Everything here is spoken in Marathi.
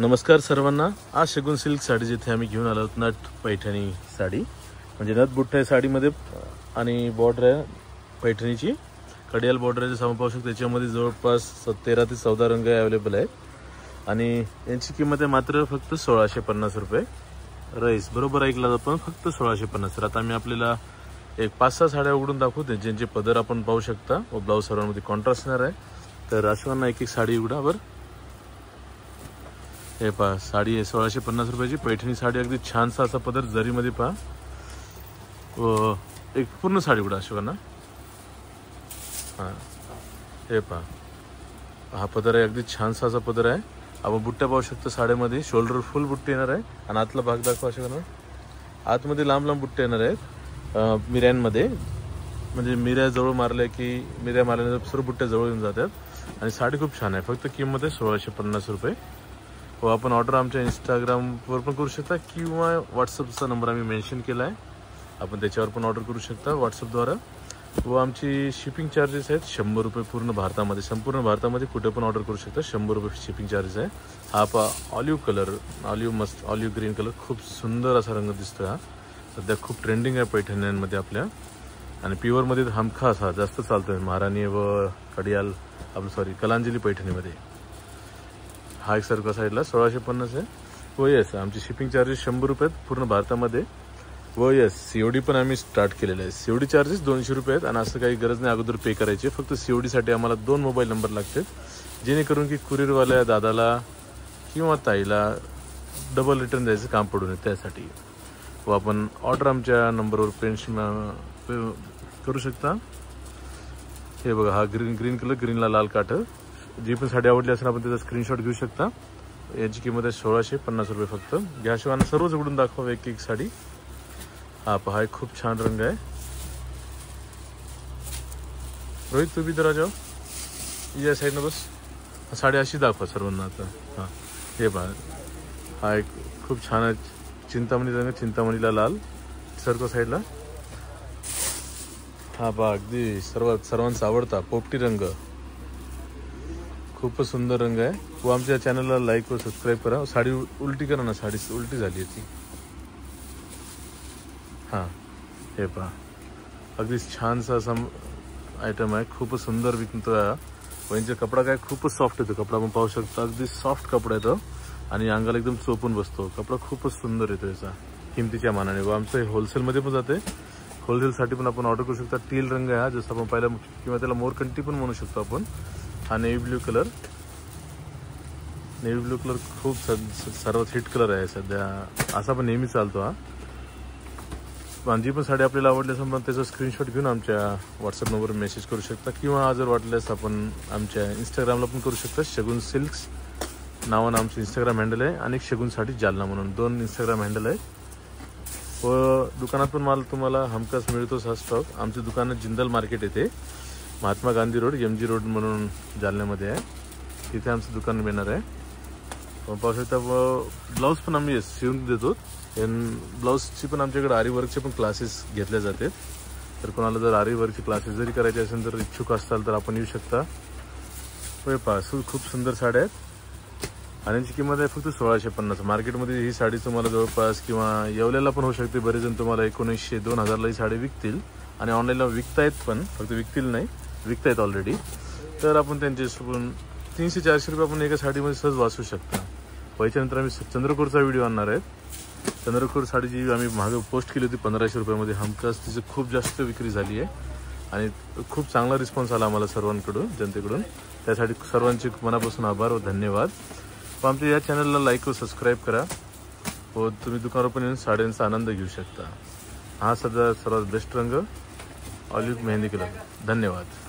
नमस्कार सर्वांना। आज शगुन सिल्क साडी जिथे आम्ही घेऊन आलो आहोत नथ पैठणी साडी, म्हणजे नथ बुट्टा साडीमध्ये आणि बॉर्डर आहे पैठणीची, कडियाल बॉर्डर आहे जसं पाहू शकतो। त्याच्यामध्ये जवळपास 13 ते 14 रंग अवेलेबल आहेत आणि यांची किंमत आहे मात्र फक्त 1650 रुपये। राईस बरोबर ऐकला आपण, फक्त 1650। तर आता आम्ही आपल्याला एक 5-6 साड्या उघडून दाखवते ज्यांचे पदर आपण पाहू शकता व ब्लाउज सर्वांमध्ये कॉन्ट्रास्ट येणार आहे। तर अश्वांना एक एक साडी उघडा बरं। हे पहा, साडी आहे 1650 रुपयाची पैठणी साडी, अगदी छानसा असा पदर जरीमध्ये पहा व एक पूर्ण साडी उघडा अशोकांना। हां हे पहा, हा पदर आहे, अगदी छानसा असा पदर आहे। आपण बुट्ट्या पाहू शकतो साड्यामध्ये, शोल्डर फुल बुट्टी येणार आहे आणि आतला भाग दाखवा अशोकांना। आतमध्ये लांब लांब बुट्टे येणार आहेत मिऱ्यांमध्ये, म्हणजे मिऱ्या जवळ मारल्या की मिऱ्या मारल्यानंतर सर्व बुट्ट्या जवळ येऊन जातात आणि साडी खूप छान आहे। फक्त किंमत आहे 1650 रुपये व आपण ऑर्डर आमच्या इंस्टाग्रामवर पण करू शकता किंवा व्हॉट्सअपचा नंबर आम्ही मेन्शन केला आहे, आपण त्याच्यावर पण ऑर्डर करू शकता व्हॉट्सअपद्वारा। व आमची शिपिंग चार्जेस आहेत 100 रुपये पूर्ण भारतामध्ये, संपूर्ण भारतामध्ये कुठे पण ऑर्डर करू शकता। 100 रुपये शिपिंग चार्जेस आहे। हा पहा ऑलिव्ह कलर, मस्त ऑलिव्ह ग्रीन कलर, खूप सुंदर असा रंग दिसतो हा, सध्या खूप ट्रेंडिंग आहे पैठण्यांमध्ये आपल्या आणि प्युअरमध्ये हमखास हा जास्त चालतोय महाराणी व कडियाल कलांजली पैठणीमध्ये। हा एक सारखा साईडला 1650 आहे व येस आमची शिपिंग चार्जेस 100 रुपये पूर्ण भारतामध्ये व येस सीओडी पण आम्ही स्टार्ट केलेलं आहे। सीओडी चार्जेस 200 रुपये आहेत आणि असं काही गरज नाही अगोदर पे करायची, फक्त सीओडीसाठी आम्हाला 2 मोबाईल नंबर लागतात जेणेकरून की कुरिअरवाल्या दादाला किंवा ताईला डबल रिटर्न द्यायचं काम पडू नये त्यासाठी। व आपण ऑर्डर आमच्या नंबरवर करू शकता। हे बघा, हा ग्रीन कलर, ग्रीनला लाल काठ, जी पण साडी आवडली असेल आपण त्याचा स्क्रीनशॉट घेऊ शकता। याची किंमत आहे 1650 रुपये फक्त। घ्या शिवाना सर्वच उघडून दाखवा एक एक साडी। हा पहा, खूप छान रंग आहे। रोहित तू भी जरा जाओ या साईडनं बस, साडी अशी दाखवा सर्वांना आता। हां हे पहा, हा एक खूप छान आहे चिंतामणी रंग, चिंतामणीला लाल सर्व साईडला। हा पहा, अगदी सर्वांचा आवडता पोपटी रंग, खूपच सुंदर रंग आहे। व आमच्या चॅनलला लाईक व सबस्क्राईब करा। साडी उलटी करा ना, साडी उलटी झाली आहे ती। हां हे पहा, अगदी छानसा असा आयटम आहे, खूपच सुंदर विकतो आहे व यांचा कपडा काय खूपच सॉफ्ट येतो। कपडा आपण पाहू शकता, अगदी सॉफ्ट कपडा येतो आणि अंगाला एकदम चोपून बसतो। कपडा खूपच सुंदर येतो याचा किमतीच्या मानाने। व आमचं हे होलसेलमध्ये पण जाते, होलसेलसाठी पण आपण ऑर्डर करू शकता। टील रंग आहे हा, जसं आपण पाहिला किंवा त्याला मोरकंटी पण म्हणू शकतो आपण। हा navy blue colour, navy blue colour खूप सर्वात हिट कलर आहे सध्या, असा पण नेहमी चालतो हा। जी पण साडी आपल्याला आवडली असेल पण त्याचा स्क्रीनशॉट घेऊन आमच्या व्हॉट्सअप नंबरवर मेसेज करू शकता किंवा जर वाटल्यास आपण आमच्या इंस्टाग्रामला पण करू शकता। शगुन सिल्क्स नावानं आमचं इंस्टाग्राम हँडल आहे आणि शगुन साडी जालना म्हणून 2 इंस्टाग्राम हँडल आहे। व दुकानात पण माल तुम्हाला हमखास मिळतोच हा स्टॉक। आमचं दुकान आहे जिंदाल मार्केट येथे, Mahatma Gandhi road, MG road म्हणून जालन्यामध्ये आहे, तिथे आमचं दुकान मिळणार आहे। पाहू शकता ब्लाऊज पण आम्ही शिवून देतो। ब्लाऊजची पण आमच्याकडे आरी वर्कचे पण क्लासेस घेतले जातात। तर कोणाला जर आरी वर्कचे क्लासेस जरी करायचे असेल तर इच्छुक असाल तर आपण येऊ शकता। होय पहा, खूप सुंदर साड्या आहेत आणि यांची किंमत आहे फक्त 1650। मार्केटमध्ये ही साडी तुम्हाला जवळपास किंवा येवल्याला पण होऊ शकते, बरेच जण तुम्हाला 1900-2000ला ही साडी विकतील आणि ऑनलाईनला विकतायत पण, फक्त विकतील नाही विकतायत ऑलरेडी। तर आपण त्यांच्यासोबत 300-400 रुपये आपण एका साडीमध्ये सहज वाचू शकता। व्हायच्यानंतर आम्ही चंद्रकोरचा व्हिडिओ आणणार आहेत। चंद्रकोर साडी जी आम्ही मागे पोस्ट केली होती 1500 रुपयामध्ये, हमखास तिची खूप जास्त विक्री झाली आहे आणि खूप चांगला रिस्पॉन्स आला आम्हाला सर्वांकडून, जनतेकडून। त्यासाठी सर्वांचे मनापासून आभार व धन्यवाद। व आमच्या या चॅनलला लाईक व सबस्क्राईब करा व तुम्ही दुकानावर पण येऊन साड्यांचा आनंद घेऊ शकता। हा सध्या सर्वात बेस्ट रंग ऑलिव्ह मेहंदी कलर। धन्यवाद।